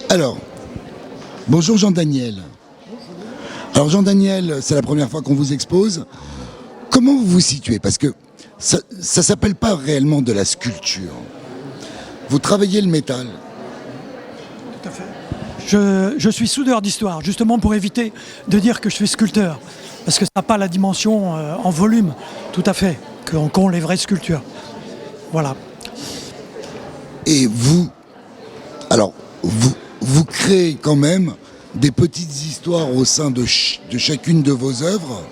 Alors, bonjour Jean-Daniel. Alors Jean-Daniel, c'est la première fois qu'on vous expose. Comment vous vous situez? Parce que ça s'appelle pas réellement de la sculpture. Vous travaillez le métal. Tout à fait. Je suis soudeur d'histoire, justement pour éviter de dire que je suis sculpteur. Parce que ça n'a pas la dimension en volume, tout à fait, qu'ont les vraies sculptures. Voilà. Et vous, alors, vous créez quand même des petites histoires au sein de chacune de vos œuvres,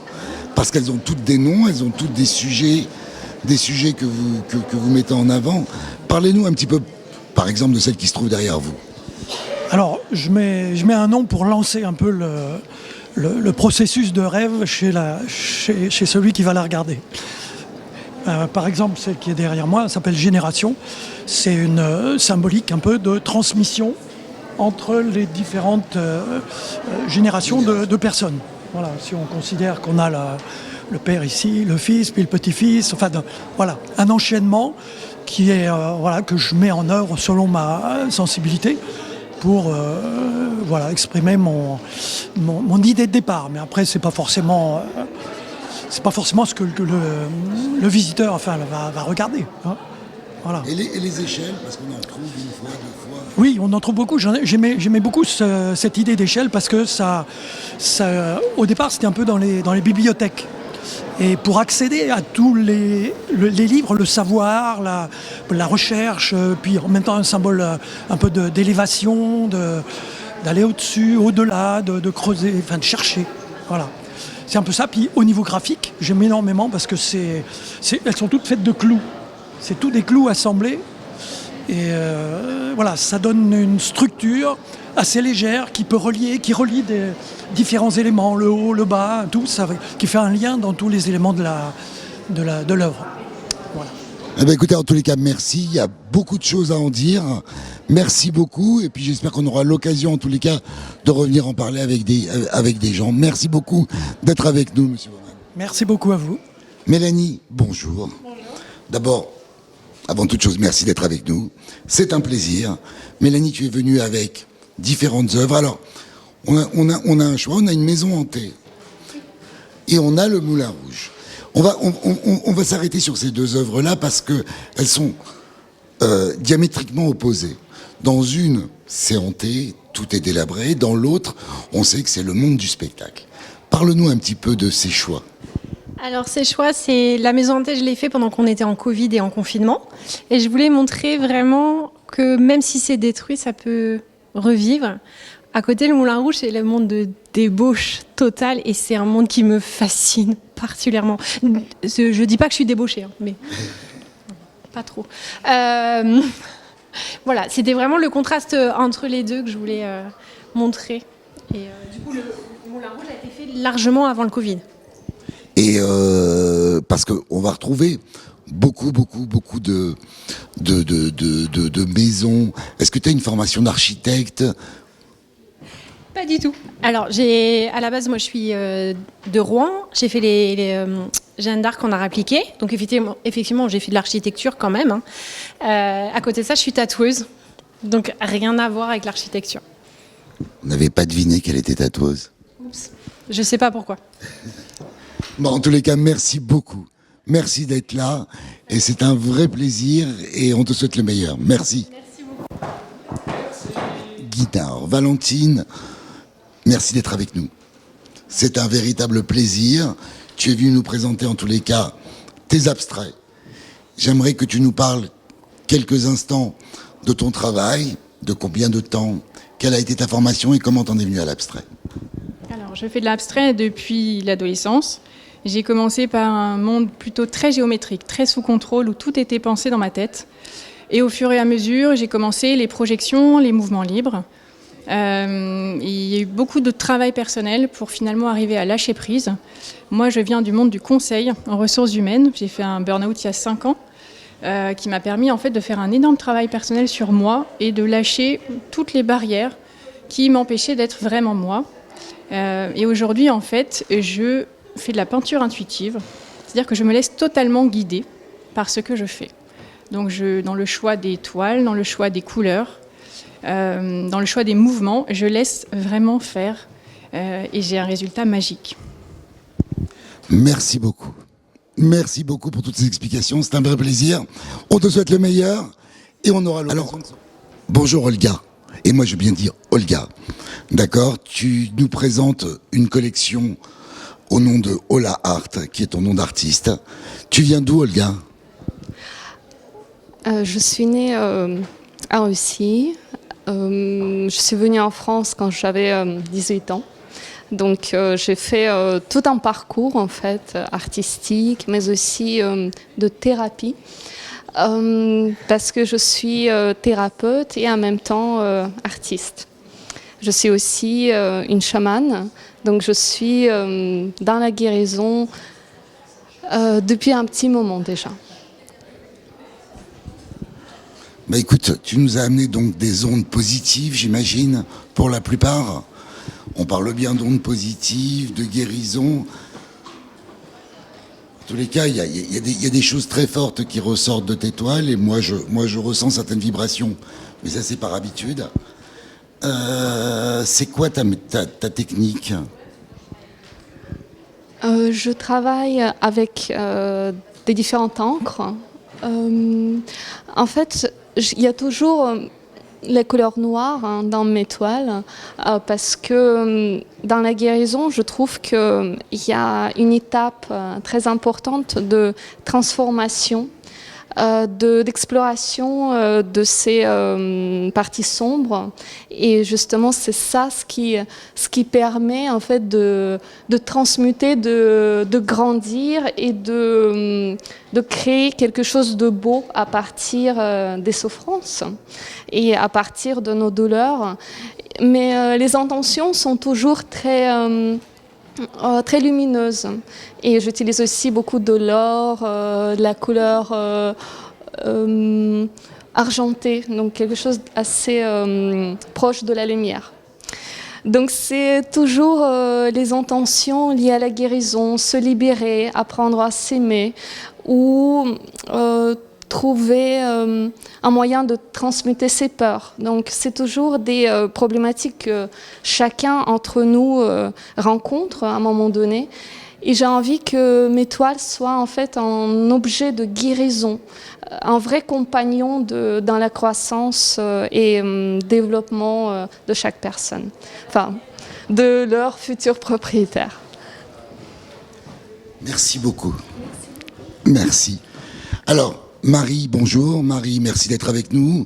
parce qu'elles ont toutes des noms, elles ont toutes des sujets que vous mettez en avant. Parlez-nous un petit peu, par exemple, de celle qui se trouve derrière vous. Alors, je mets un nom pour lancer un peu le processus de rêve chez celui qui va la regarder. Par exemple, celle qui est derrière moi s'appelle Génération. C'est une symbolique un peu de transmission entre les différentes générations de personnes. Voilà, si on considère qu'on a le père ici, le fils, puis le petit-fils, enfin, voilà, un enchaînement qui est, que je mets en œuvre selon ma sensibilité pour exprimer mon idée de départ. Mais après, c'est pas forcément ce que le visiteur va regarder. Hein. Voilà. Et les échelles, parce qu'on en trouve une fois, deux fois. Oui, on en trouve beaucoup. J'aimais beaucoup cette idée d'échelle parce que ça, au départ, c'était un peu dans les bibliothèques. Et pour accéder à tous les livres, le savoir, la recherche, puis en même temps un symbole un peu d'élévation, d'aller au-dessus, au-delà, de creuser, enfin de chercher. Voilà. C'est un peu ça. Puis au niveau graphique, j'aime énormément parce que elles sont toutes faites de clous. C'est tous des clous assemblés. Et ça donne une structure assez légère qui relie des différents éléments, le haut, le bas, tout ça, qui fait un lien dans tous les éléments de l'œuvre. Voilà. Eh bien, écoutez, en tous les cas, merci. Il y a beaucoup de choses à en dire. Merci beaucoup. Et puis, j'espère qu'on aura l'occasion, en tous les cas, de revenir en parler avec des gens. Merci beaucoup d'être avec nous, monsieur Baumann. Merci beaucoup à vous. Mélanie, bonjour. Bonjour. D'abord, avant toute chose, merci d'être avec nous. C'est un plaisir. Mélanie, tu es venue avec différentes œuvres. Alors, on a un choix. On a une maison hantée. Et on a le Moulin Rouge. On va s'arrêter sur ces deux œuvres-là parce qu'elles sont diamétriquement opposées. Dans une, c'est hanté, tout est délabré. Dans l'autre, on sait que c'est le monde du spectacle. Parle-nous un petit peu de ces choix. Alors ces choix, c'est la maison hantée, je l'ai fait pendant qu'on était en Covid et en confinement. Et je voulais montrer vraiment que même si c'est détruit, ça peut revivre. À côté, le Moulin Rouge, c'est le monde de débauche totale et c'est un monde qui me fascine particulièrement. Je dis pas que je suis débauchée, mais pas trop. Voilà, c'était vraiment le contraste entre les deux que je voulais montrer. Et du coup, le Moulin Rouge a été fait largement avant le Covid. Et parce qu'on va retrouver beaucoup de maisons. Est-ce que tu as une formation d'architecte? Pas du tout. Alors, à la base, moi, je suis de Rouen. J'ai fait les Jeanne d'Arc en art appliqué. Donc, effectivement, j'ai fait de l'architecture quand même. Hein. À côté de ça, je suis tatoueuse. Donc, rien à voir avec l'architecture. On n'avait pas deviné qu'elle était tatoueuse. Oups. Je sais pas pourquoi. Bon, en tous les cas, merci beaucoup. Merci d'être là. Et c'est un vrai plaisir. Et on te souhaite le meilleur. Merci. Merci beaucoup. Guitare, Valentine, merci d'être avec nous. C'est un véritable plaisir. Tu es venu nous présenter en tous les cas tes abstraits. J'aimerais que tu nous parles quelques instants de ton travail, de combien de temps, quelle a été ta formation et comment t'en es venu à l'abstrait. Alors, je fais de l'abstrait depuis l'adolescence. J'ai commencé par un monde plutôt très géométrique, très sous contrôle, où tout était pensé dans ma tête. Et au fur et à mesure, j'ai commencé les projections, les mouvements libres. Il y a eu beaucoup de travail personnel pour finalement arriver à lâcher prise. Moi, je viens du monde du conseil en ressources humaines. J'ai fait un burn-out il y a 5 ans qui m'a permis en fait de faire un énorme travail personnel sur moi et de lâcher toutes les barrières qui m'empêchaient d'être vraiment moi. Et aujourd'hui, en fait, je fais de la peinture intuitive, c'est-à-dire que je me laisse totalement guider par ce que je fais. Donc dans le choix des toiles, dans le choix des couleurs, dans le choix des mouvements. Je laisse vraiment faire et j'ai un résultat magique. Merci beaucoup. Merci beaucoup pour toutes ces explications. C'est un vrai plaisir. On te souhaite le meilleur et on aura l'occasion de... Bonjour Olga. Et moi je veux bien dire Olga. D'accord? Tu nous présentes une collection au nom de Ola Art, qui est ton nom d'artiste. Tu viens d'où, Olga? Je suis née en Russie. Je suis venue en France quand j'avais 18 ans. Donc j'ai fait tout un parcours en fait artistique, mais aussi de thérapie, parce que je suis thérapeute et en même temps artiste. Je suis aussi une chamane, donc je suis dans la guérison depuis un petit moment déjà. Bah écoute, tu nous as amené donc des ondes positives, j'imagine, pour la plupart. On parle bien d'ondes positives, de guérison. En tous les cas, il y a des choses très fortes qui ressortent de tes toiles et moi je ressens certaines vibrations. Mais ça, c'est par habitude. C'est quoi ta technique? Je travaille avec des différentes encres. En fait, il y a toujours les couleurs noires dans mes toiles parce que dans la guérison, je trouve qu'il y a une étape très importante de transformation, d'exploration de ces parties sombres. Et justement, c'est ça ce qui permet en fait de transmuter, de grandir et de créer quelque chose de beau à partir des souffrances et à partir de nos douleurs. Mais les intentions sont toujours très lumineuse. Et j'utilise aussi beaucoup de l'or, de la couleur argentée, donc quelque chose d'assez proche de la lumière. Donc c'est toujours les intentions liées à la guérison, se libérer, apprendre à s'aimer ou trouver un moyen de transmuter ses peurs. Donc c'est toujours des problématiques que chacun entre nous rencontre à un moment donné. Et j'ai envie que mes toiles soient en fait un objet de guérison, un vrai compagnon dans la croissance et développement de chaque personne, enfin de leur futur propriétaire. Merci beaucoup. Merci. Alors, Marie, bonjour. Marie, merci d'être avec nous.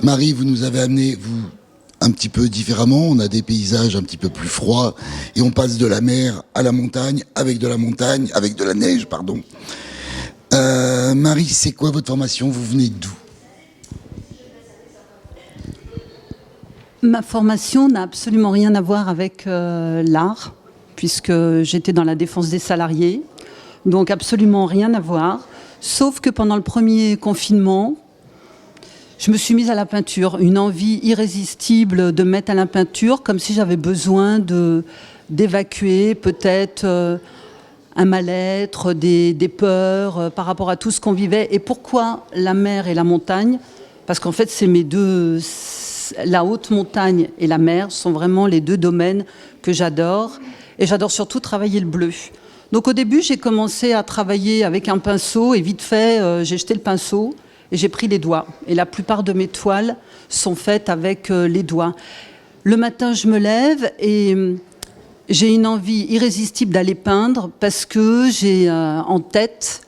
Marie, vous nous avez amené, vous, un petit peu différemment. On a des paysages un petit peu plus froids et on passe de la mer à la montagne, avec de la neige, pardon. Marie, c'est quoi votre formation? Vous venez d'où? Ma formation n'a absolument rien à voir avec l'art, puisque j'étais dans la défense des salariés. Donc absolument rien à voir. Sauf que pendant le premier confinement, je me suis mise à la peinture. Une envie irrésistible de mettre à la peinture, comme si j'avais besoin d'évacuer peut-être un mal-être, des peurs par rapport à tout ce qu'on vivait. Et pourquoi la mer et la montagne? Parce qu'en fait, c'est mes deux... La haute montagne et la mer sont vraiment les deux domaines que j'adore. Et j'adore surtout travailler le bleu. Donc au début, j'ai commencé à travailler avec un pinceau et vite fait, j'ai jeté le pinceau et j'ai pris les doigts. Et la plupart de mes toiles sont faites avec les doigts. Le matin, je me lève et j'ai une envie irrésistible d'aller peindre parce que j'ai en tête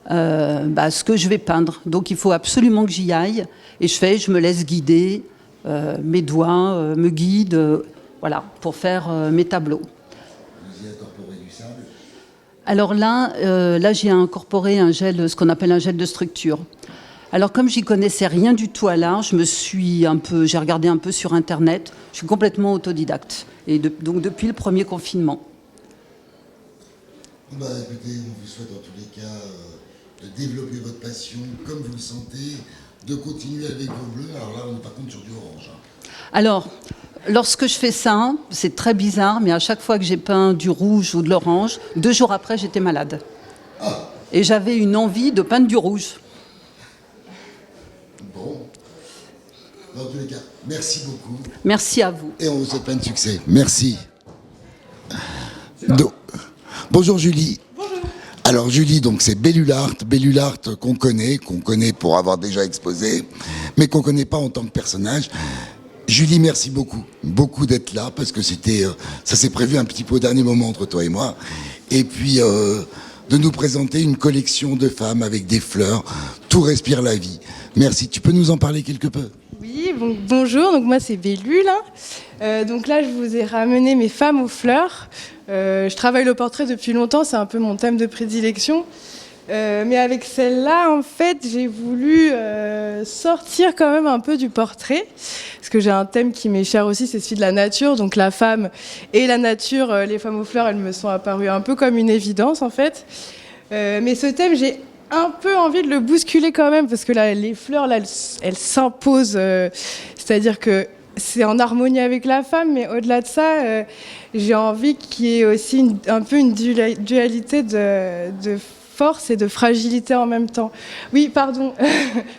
ce que je vais peindre. Donc il faut absolument que j'y aille. Et je me laisse guider. Mes doigts me guident voilà, pour faire mes tableaux. Alors là j'ai incorporé un gel, ce qu'on appelle un gel de structure. Alors comme j'y connaissais rien du tout à l'art, j'ai regardé un peu sur Internet. Je suis complètement autodidacte. Et donc depuis le premier confinement. Bah, écoutez, on vous souhaite en tous les cas de développer votre passion comme vous le sentez, de continuer avec vos bleus. Alors là, on est par contre sur du orange. Alors, lorsque je fais ça, c'est très bizarre, mais à chaque fois que j'ai peint du rouge ou de l'orange, 2 jours après, j'étais malade. Ah. Et j'avais une envie de peindre du rouge. Bon. Dans tous les cas, merci beaucoup. Merci à vous. Et on vous souhaite plein de succès. Merci. Bonjour Julie. Bonjour. Alors Julie, donc c'est Bellulart qu'on connaît pour avoir déjà exposé, mais qu'on connaît pas en tant que personnage. Julie, merci beaucoup d'être là, parce que ça s'est prévu un petit peu au dernier moment entre toi et moi. Et puis de nous présenter une collection de femmes avec des fleurs. Tout respire la vie. Merci. Tu peux nous en parler quelque peu? Oui, bonjour, donc moi c'est Bellule. Donc là je vous ai ramené mes femmes aux fleurs. Je travaille le portrait depuis longtemps, c'est un peu mon thème de prédilection. Mais avec celle-là, en fait, j'ai voulu sortir quand même un peu du portrait, parce que j'ai un thème qui m'est cher aussi, c'est celui de la nature. Donc la femme et la nature, les femmes aux fleurs, elles me sont apparues un peu comme une évidence, en fait. Mais ce thème, j'ai un peu envie de le bousculer quand même, parce que là, les fleurs, là, elles s'imposent. C'est-à-dire que c'est en harmonie avec la femme, mais au-delà de ça, j'ai envie qu'il y ait aussi un peu une dualité de force et de fragilité en même temps. Oui, pardon.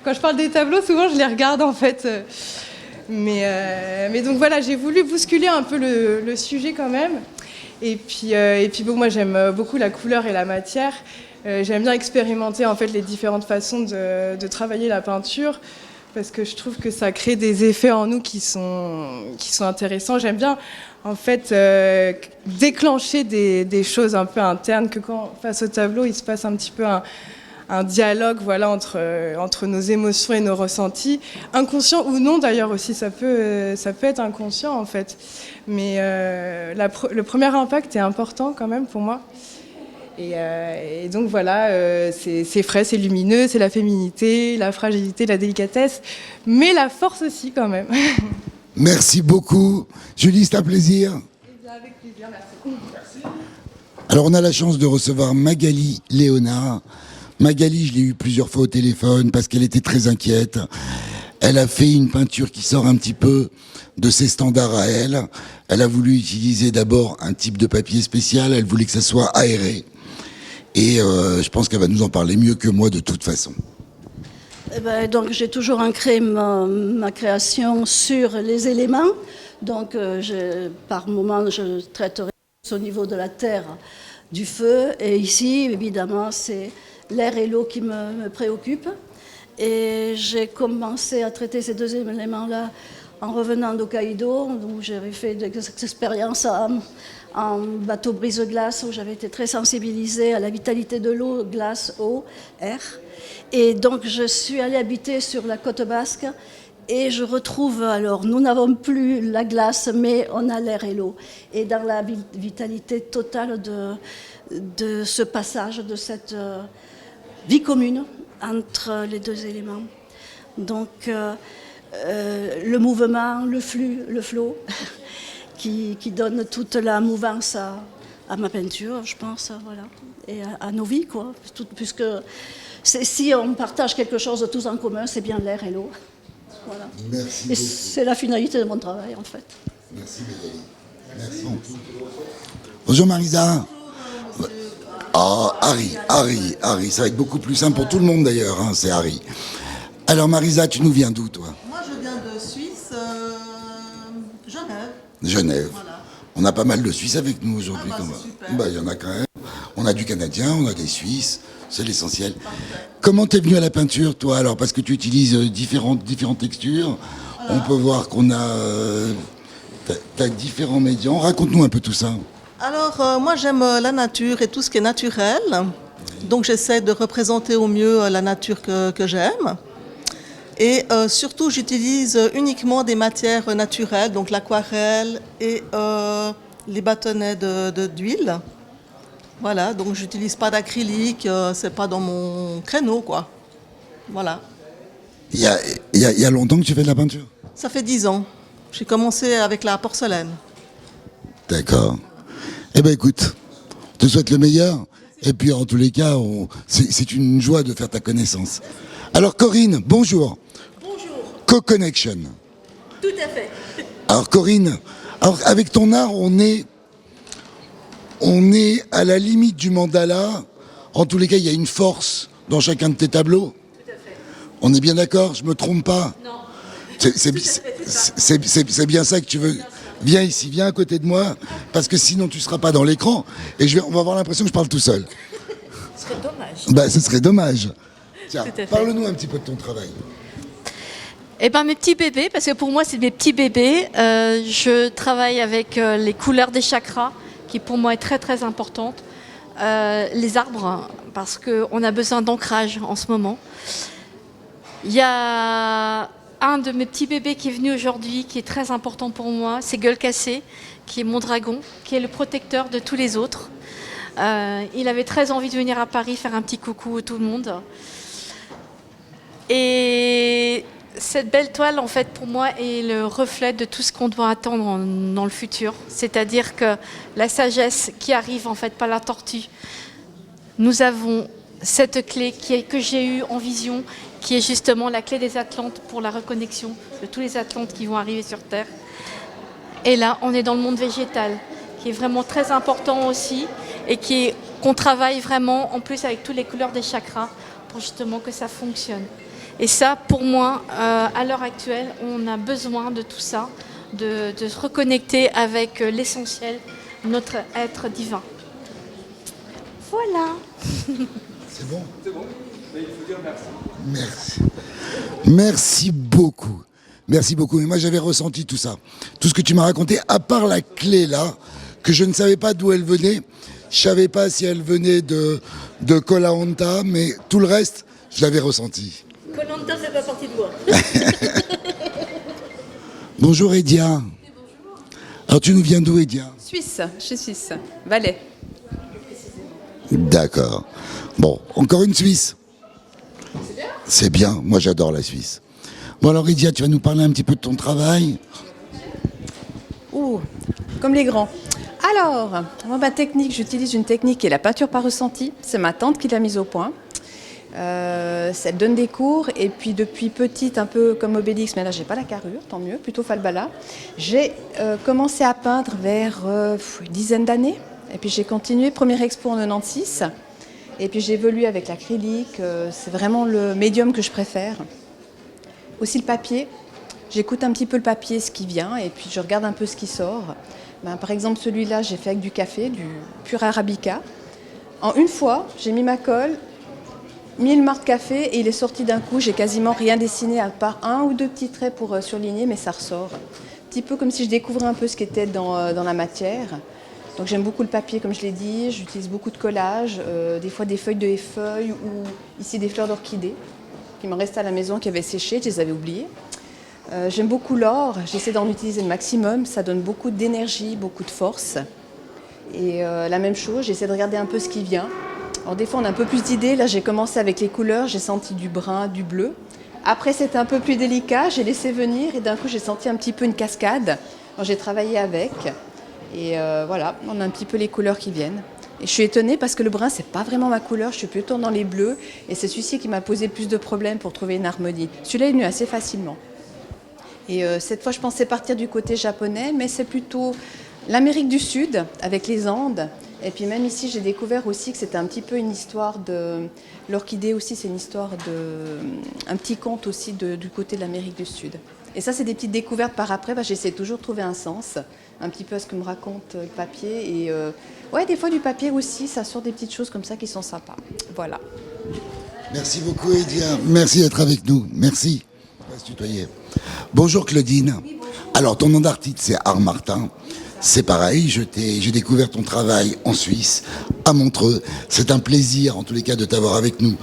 Quand je parle des tableaux, souvent je les regarde en fait. Mais donc voilà, j'ai voulu bousculer un peu le sujet quand même. Et puis bon, moi j'aime beaucoup la couleur et la matière. J'aime bien expérimenter en fait les différentes façons de travailler la peinture, parce que je trouve que ça crée des effets en nous qui sont intéressants. J'aime bien en fait déclencher des choses un peu internes, que quand face au tableau il se passe un petit peu un dialogue, voilà, entre nos émotions et nos ressentis, inconscients ou non d'ailleurs aussi, ça peut être inconscient en fait, mais le premier impact est important quand même pour moi. Et donc voilà, c'est frais, c'est lumineux, c'est la féminité, la fragilité, la délicatesse, mais la force aussi quand même. Merci beaucoup. Julie, c'est un plaisir. Eh bien, avec plaisir, merci. Alors on a la chance de recevoir Magali Léonard. Magali, je l'ai eu plusieurs fois au téléphone parce qu'elle était très inquiète. Elle a fait une peinture qui sort un petit peu de ses standards à elle. Elle a voulu utiliser d'abord un type de papier spécial, elle voulait que ça soit aéré. Et je pense qu'elle va nous en parler mieux que moi de toute façon. Eh ben, donc j'ai toujours ancré ma création sur les éléments. Donc par moment je traiterai au niveau de la terre, du feu. Et ici évidemment c'est l'air et l'eau qui me préoccupent. Et j'ai commencé à traiter ces deux éléments-là en revenant d'Hokkaido, où j'avais fait des expériences en bateau brise-glace, où j'avais été très sensibilisée à la vitalité de l'eau, glace, eau, air. Et donc je suis allée habiter sur la côte basque et je retrouve, alors nous n'avons plus la glace, mais on a l'air et l'eau. Et dans la vitalité totale de ce passage, de cette vie commune entre les deux éléments. Donc le mouvement, le flux, le flow, qui donne toute la mouvance à ma peinture, je pense, voilà, et à nos vies, quoi. Puisque si on partage quelque chose de tous en commun, c'est bien l'air et l'eau. Voilà. Merci et c'est la finalité de mon travail, en fait. Merci Magali. Merci. Bonjour Marisa. Ah, Harry, ça va être beaucoup plus simple pour tout le monde d'ailleurs, hein, c'est Harry. Alors Marisa, tu nous viens d'où toi? Moi je viens de Suisse, Genève. Genève. Voilà. On a pas mal de Suisses avec nous aujourd'hui quand même. Super. Bah, il y en a quand même. On a du Canadien, on a des Suisses, c'est l'essentiel. Comment t'es venu à la peinture toi alors? Parce que tu utilises différentes textures. On peut voir qu'on a t'as différents médiums. Raconte-nous un peu tout ça. Alors moi j'aime la nature et tout ce qui est naturel. Donc j'essaie de représenter au mieux la nature que j'aime. Et surtout j'utilise uniquement des matières naturelles, donc l'aquarelle et les bâtonnets d'huile. Voilà, donc j'utilise pas d'acrylique, c'est pas dans mon créneau, quoi. Voilà. Il y a longtemps que tu fais de la peinture? Ça fait 10 ans. J'ai commencé avec la porcelaine. D'accord. Eh ben écoute, je te souhaite le meilleur. Et puis en tous les cas, c'est une joie de faire ta connaissance. Alors Corinne, bonjour. Bonjour. Co-Connection. Tout à fait. Alors Corinne, avec ton art, on est à la limite du mandala. En tous les cas, il y a une force dans chacun de tes tableaux. Tout à fait. On est bien d'accord, je me trompe pas? Non. C'est bien ça que tu veux. Viens ici, viens à côté de moi, parce que sinon tu ne seras pas dans l'écran et on va avoir l'impression que je parle tout seul. Ce serait dommage. Bah, ce serait dommage. Tiens, Tout à fait. parle-nous un petit peu de ton travail. Eh ben mes petits bébés, parce que pour moi c'est mes petits bébés. Je travaille avec les couleurs des chakras, qui pour moi est très très importante. Les arbres, parce qu'on a besoin d'ancrage en ce moment. Il y a un de mes petits bébés qui est venu aujourd'hui, qui est très important pour moi, c'est Gueule Cassée, qui est mon dragon, qui est le protecteur de tous les autres. Il avait très envie de venir à Paris faire un petit coucou à tout le monde. Et cette belle toile, en fait, pour moi, est le reflet de tout ce qu'on doit attendre dans le futur. C'est-à-dire que la sagesse qui arrive, en fait, par la tortue, nous avons cette clé que j'ai eue en vision, qui est justement la clé des Atlantes pour la reconnexion de tous les Atlantes qui vont arriver sur Terre. Et là, on est dans le monde végétal, qui est vraiment très important aussi, et qu'on travaille vraiment, en plus, avec toutes les couleurs des chakras, pour justement que ça fonctionne. Et ça, pour moi, à l'heure actuelle, on a besoin de tout ça, de se reconnecter avec l'essentiel, notre être divin. Voilà. C'est bon ? C'est bon. Il faut dire merci. Merci beaucoup. Merci beaucoup. Et moi, j'avais ressenti tout ça. Tout ce que tu m'as raconté, à part la clé là, que je ne savais pas d'où elle venait. Je savais pas si elle venait de Koh Lanta, mais tout le reste, je l'avais ressenti. Koh Lanta, c'est pas parti de moi. Bonjour Edia. Bonjour. Alors tu nous viens d'où, Edia ? Suisse, je suis suisse. Valais. D'accord. Bon, encore une Suisse. C'est bien. C'est bien, moi j'adore la Suisse. Bon alors Edia, tu vas nous parler un petit peu de ton travail ? Ouh, comme les grands. Alors, moi, ma technique, j'utilise une technique qui est la peinture par ressenti. C'est ma tante qui l'a mise au point. Ça donne des cours et puis depuis petite, un peu comme Obélix, mais là j'ai pas la carrure, tant mieux, plutôt Falbala. J'ai commencé à peindre vers une dizaine d'années et puis j'ai continué, première expo en 96 et puis j'ai évolué avec l'acrylique, c'est vraiment le médium que je préfère. Aussi le papier, j'écoute un petit peu le papier, ce qui vient et puis je regarde un peu ce qui sort. Par exemple celui-là j'ai fait avec du café, du pur arabica. En une fois, j'ai mis ma colle, mis le marc de café et il est sorti d'un coup. J'ai quasiment rien dessiné à part un ou deux petits traits pour surligner, mais ça ressort. Un petit peu comme si je découvrais un peu ce qui était dans la matière. Donc j'aime beaucoup le papier, comme je l'ai dit. J'utilise beaucoup de collage, des fois des feuilles de feuilles ou ici des fleurs d'orchidée qui me restaient à la maison, qui avaient séché, je les avais oubliées. J'aime beaucoup l'or, j'essaie d'en utiliser le maximum. Ça donne beaucoup d'énergie, beaucoup de force. Et la même chose, j'essaie de regarder un peu ce qui vient. Alors des fois on a un peu plus d'idées, là j'ai commencé avec les couleurs, j'ai senti du brun, du bleu. Après c'était un peu plus délicat, j'ai laissé venir et d'un coup j'ai senti un petit peu une cascade. Alors j'ai travaillé avec et voilà, on a un petit peu les couleurs qui viennent. Et je suis étonnée parce que le brun c'est pas vraiment ma couleur, je suis plutôt dans les bleus et c'est celui-ci qui m'a posé plus de problèmes pour trouver une harmonie. Celui-là est venu assez facilement. Et cette fois je pensais partir du côté japonais, mais c'est plutôt l'Amérique du Sud avec les Andes. Et puis même ici, j'ai découvert aussi que c'était un petit peu une histoire de... L'orchidée aussi, c'est une histoire de... Un petit conte aussi du côté de l'Amérique du Sud. Et ça, c'est des petites découvertes par après. J'essaie toujours de trouver un sens, un petit peu à ce que me raconte le papier. Et ouais, des fois du papier aussi, ça sort des petites choses comme ça qui sont sympas. Voilà. Merci beaucoup Edia, merci d'être avec nous, merci. On va se tutoyer. Bonjour Claudine. Oui, bonjour. Alors ton nom d'artiste c'est Art Martin. C'est pareil, j'ai découvert ton travail en Suisse, à Montreux. C'est un plaisir, en tous les cas, de t'avoir avec nous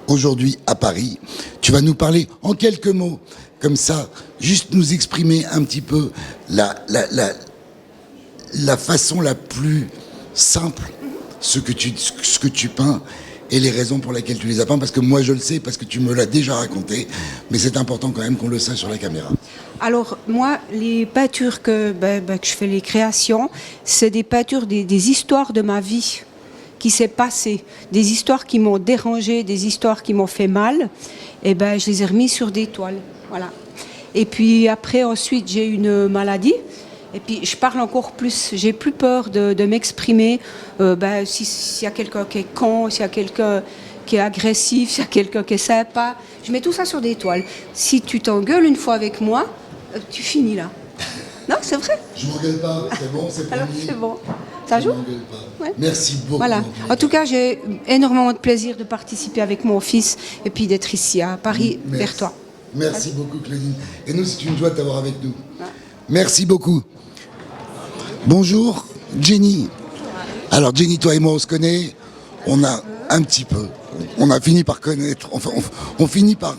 aujourd'hui à Paris. Tu vas nous parler en quelques mots, comme ça, juste nous exprimer un petit peu la façon la plus simple, ce que tu peins et les raisons pour lesquelles tu les as peints, parce que moi je le sais, parce que tu me l'as déjà raconté, mais c'est important quand même qu'on le sache sur la caméra. Alors moi, les peintures que je fais, les créations, c'est des peintures, des histoires de ma vie qui s'est passée, des histoires qui m'ont dérangé, des histoires qui m'ont fait mal, et je les ai remis sur des toiles, voilà. Et puis après, ensuite, j'ai une maladie. Et puis je parle encore plus, j'ai plus peur de m'exprimer. S'il y a quelqu'un qui est con, s'il y a quelqu'un qui est agressif, s'il y a quelqu'un qui est sympa. Je mets tout ça sur des toiles. Si tu t'engueules une fois avec moi, tu finis là. Non, c'est vrai. Je ne m'engueule pas, c'est bon, c'est Alors, promis. c'est bon. Ça joue? Ouais. Merci beaucoup. Voilà. En tout cas, j'ai énormément de plaisir de participer avec mon fils et puis d'être ici à Paris, vers toi. Merci beaucoup, Claudine. Et nous, c'est une joie de t'avoir avec nous. Merci beaucoup. Bonjour, Jenny. Alors, Jenny, toi et moi, on se connaît. On a un petit peu. On a fini par connaître. Enfin, on finit par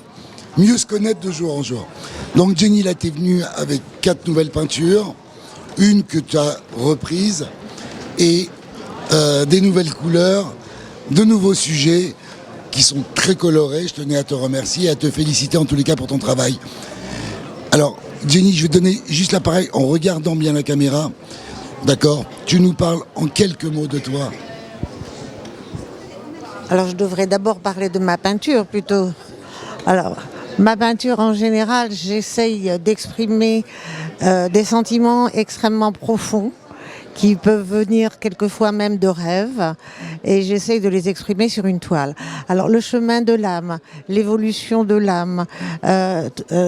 mieux se connaître de jour en jour. Donc, Jenny, là, t'es venue avec 4 nouvelles peintures. Une que tu as reprise. Et des nouvelles couleurs, de nouveaux sujets qui sont très colorés. Je tenais à te remercier et à te féliciter en tous les cas pour ton travail. Alors, Jenny, je vais te donner juste l'appareil en regardant bien la caméra. D'accord? Tu nous parles en quelques mots de toi. Alors, je devrais d'abord parler de ma peinture plutôt. Alors, ma peinture en général, j'essaye d'exprimer des sentiments extrêmement profonds qui peuvent venir quelquefois même de rêves, et j'essaye de les exprimer sur une toile. Alors le chemin de l'âme, l'évolution de l'âme,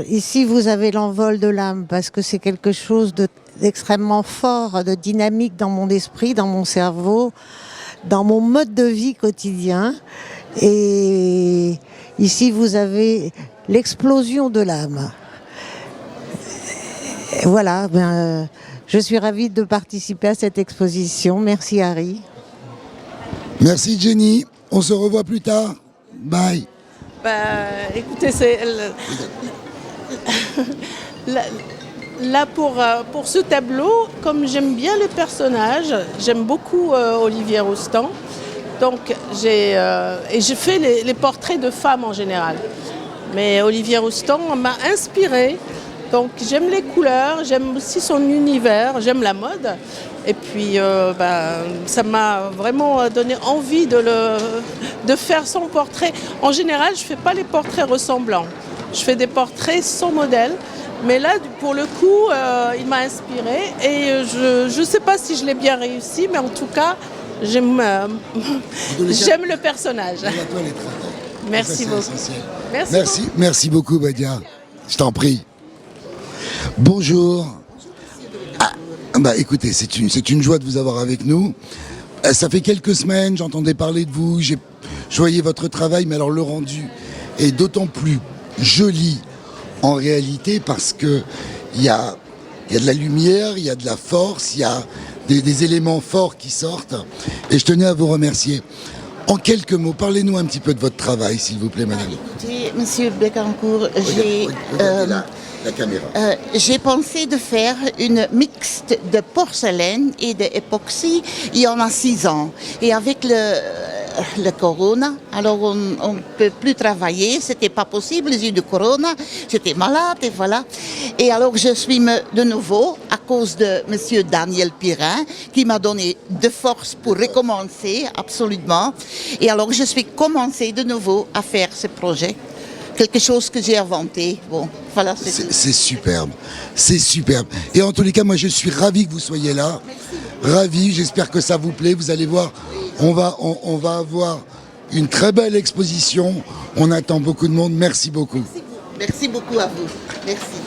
ici vous avez l'envol de l'âme, parce que c'est quelque chose d'extrêmement fort, de dynamique dans mon esprit, dans mon cerveau, dans mon mode de vie quotidien, et ici vous avez l'explosion de l'âme. Voilà, je suis ravie de participer à cette exposition. Merci Harry. Merci Jenny. On se revoit plus tard. Bye. Écoutez, c'est là pour ce tableau, comme j'aime bien les personnages, j'aime beaucoup Olivier Rostand. Donc j'ai fait les portraits de femmes en général. Mais Olivier Rostand m'a inspirée. Donc j'aime les couleurs, j'aime aussi son univers, j'aime la mode. Et puis ça m'a vraiment donné envie de faire son portrait. En général, je ne fais pas les portraits ressemblants. Je fais des portraits sans modèle. Mais là, pour le coup, il m'a inspirée. Et je ne sais pas si je l'ai bien réussi, mais en tout cas, j'aime le personnage. Merci beaucoup. Merci beaucoup, Badia. Je t'en prie. Bonjour. Écoutez, c'est une joie de vous avoir avec nous. Ça fait quelques semaines, j'entendais parler de vous, je voyais votre travail, mais alors le rendu est d'autant plus joli en réalité parce que il y a de la lumière, il y a de la force, il y a des éléments forts qui sortent. Et je tenais à vous remercier. En quelques mots, parlez-nous un petit peu de votre travail, s'il vous plaît, madame. Écoutez, monsieur Becancourt, j'ai pensé de faire une mixte de porcelaine et d'époxy il y en a 6 ans. Et avec le corona, alors on ne peut plus travailler, c'était pas possible, j'ai eu de corona, j'étais malade et voilà. Et alors je suis de nouveau, à cause de monsieur Daniel Pirin, qui m'a donné de force pour recommencer, absolument. Et alors je suis commencé de nouveau à faire ce projet. Quelque chose que j'ai inventé. Bon, voilà. C'est superbe. C'est superbe. Et en tous les cas, moi, je suis ravi que vous soyez là. Ravi. J'espère que ça vous plaît. Vous allez voir, on va avoir une très belle exposition. On attend beaucoup de monde. Merci beaucoup. Merci beaucoup à vous. Merci.